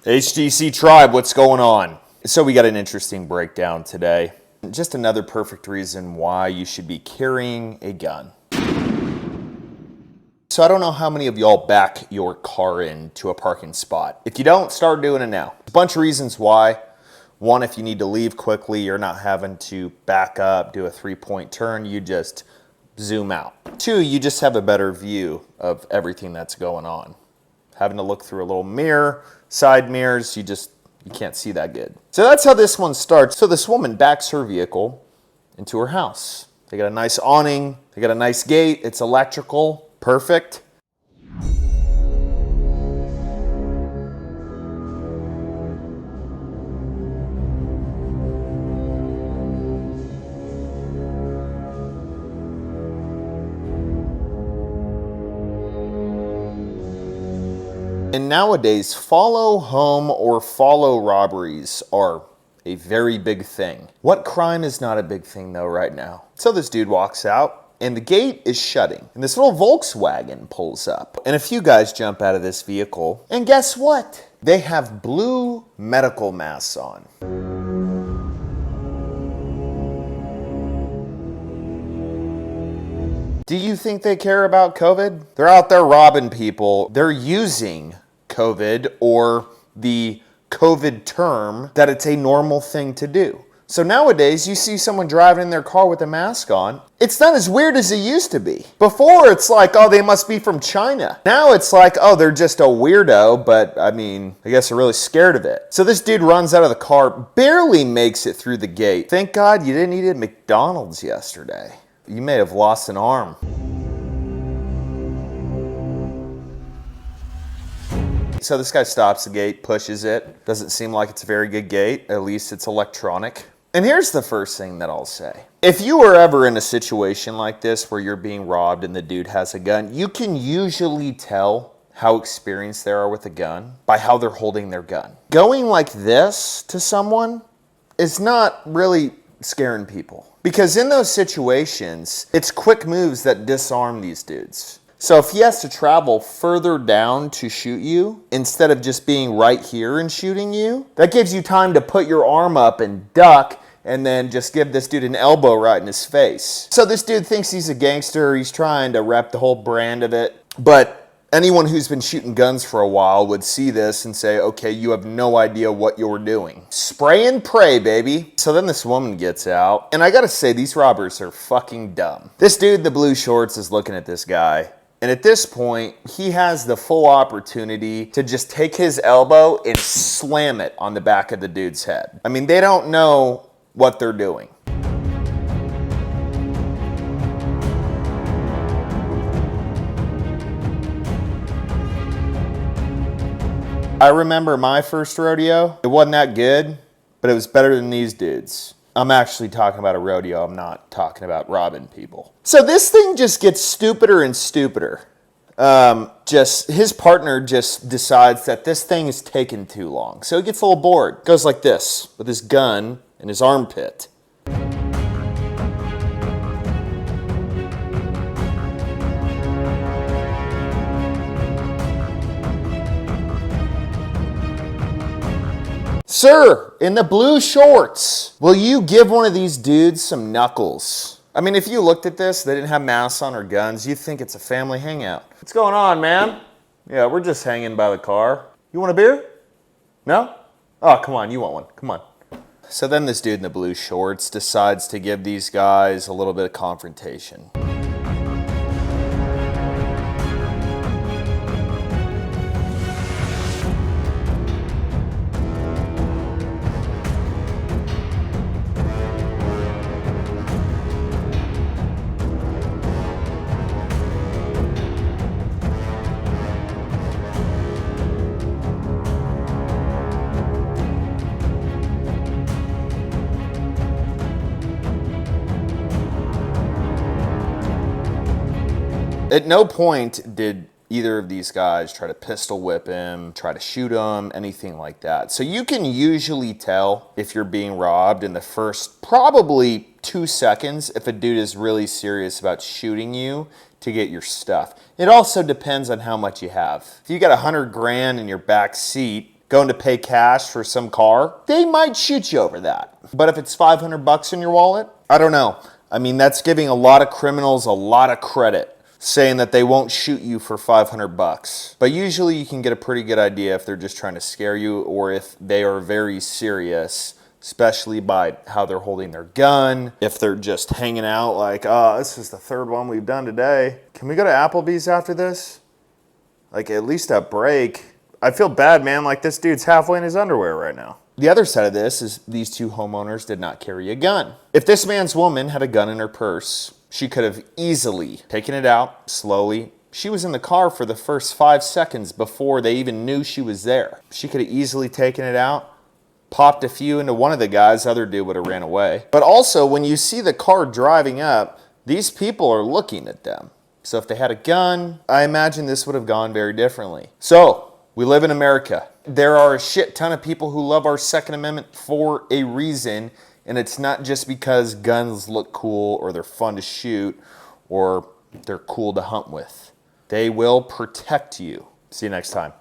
HGC Tribe, what's going on? So we got an interesting breakdown today. Just another perfect reason why you should be carrying a gun. So I don't know how many of y'all back your car into a parking spot. If you don't, start doing it now. A bunch of reasons why. One, if you need to leave quickly, you're not having to back up, do a 3-point turn, you just zoom out. Two, you just have a better view of everything that's going on. Having to look through a little mirror, side mirrors, you can't see that good. So that's how this one starts. So this woman backs her vehicle into her house. They got a nice awning, they got a nice gate, it's electrical, perfect. And nowadays, follow home or follow robberies are a very big thing. What crime is not a big thing though right now? So this dude walks out and the gate is shutting and this little Volkswagen pulls up and a few guys jump out of this vehicle and guess what? They have blue medical masks on. Do you think they care about COVID? They're out there robbing people. They're using COVID or the COVID term that it's a normal thing to do. So nowadays, you see someone driving in their car with a mask on, it's not as weird as it used to be. Before, it's like, oh, they must be from China. Now it's like, oh, they're just a weirdo, but I mean, I guess they're really scared of it. So this dude runs out of the car, barely makes it through the gate. Thank God you didn't eat at McDonald's yesterday. You may have lost an arm. So this guy stops the gate, pushes it. Doesn't seem like it's a very good gate. At least it's electronic. And here's the first thing that I'll say. If you were ever in a situation like this where you're being robbed and the dude has a gun, you can usually tell how experienced they are with a gun by how they're holding their gun. Going like this to someone is not really scaring people. Because in those situations, it's quick moves that disarm these dudes. So if he has to travel further down to shoot you, instead of just being right here and shooting you, that gives you time to put your arm up and duck and then just give this dude an elbow right in his face. So this dude thinks he's a gangster, he's trying to rep the whole brand of it, but anyone who's been shooting guns for a while would see this and say, okay, you have no idea what you're doing. Spray and pray, baby. So then this woman gets out, and I gotta say, these robbers are fucking dumb. This dude in the blue shorts is looking at this guy, and at this point, he has the full opportunity to just take his elbow and slam it on the back of the dude's head. I mean, they don't know what they're doing. I remember my first rodeo. It wasn't that good, but it was better than these dudes. I'm actually talking about a rodeo. I'm not talking about robbing people. So this thing just gets stupider and stupider. His partner just decides that this thing is taking too long. So he gets a little bored. Goes like this with his gun in his armpit. Sir, in the blue shorts, will you give one of these dudes some knuckles? I mean, if you looked at this, they didn't have masks on or guns, you'd think it's a family hangout. What's going on, man? Yeah, we're just hanging by the car. You want a beer? No? Oh, come on, you want one. Come on. So then this dude in the blue shorts decides to give these guys a little bit of confrontation. At no point did either of these guys try to pistol whip him, try to shoot him, anything like that. So you can usually tell if you're being robbed in the first probably 2 seconds if a dude is really serious about shooting you to get your stuff. It also depends on how much you have. If you got 100 grand in your back seat going to pay cash for some car, they might shoot you over that. But if it's 500 bucks in your wallet, I don't know. I mean, that's giving a lot of criminals a lot of credit, saying that they won't shoot you for 500 bucks. But usually you can get a pretty good idea if they're just trying to scare you or if they are very serious, especially by how they're holding their gun. If they're just hanging out like, oh, this is the third one we've done today. Can we go to Applebee's after this? Like, at least a break. I feel bad, man. Like, this dude's halfway in his underwear right now. The other side of this is these two homeowners did not carry a gun. If this man's woman had a gun in her purse, she could have easily taken it out slowly. She was in the car for the first 5 seconds before they even knew she was there. She could have easily taken it out, popped a few into one of the guys, the other dude would have ran away. But also, when you see the car driving up, these people are looking at them. So if they had a gun, I imagine this would have gone very differently. So, we live in America. There are a shit ton of people who love our Second Amendment for a reason, and it's not just because guns look cool or they're fun to shoot or they're cool to hunt with. They will protect you. See you next time.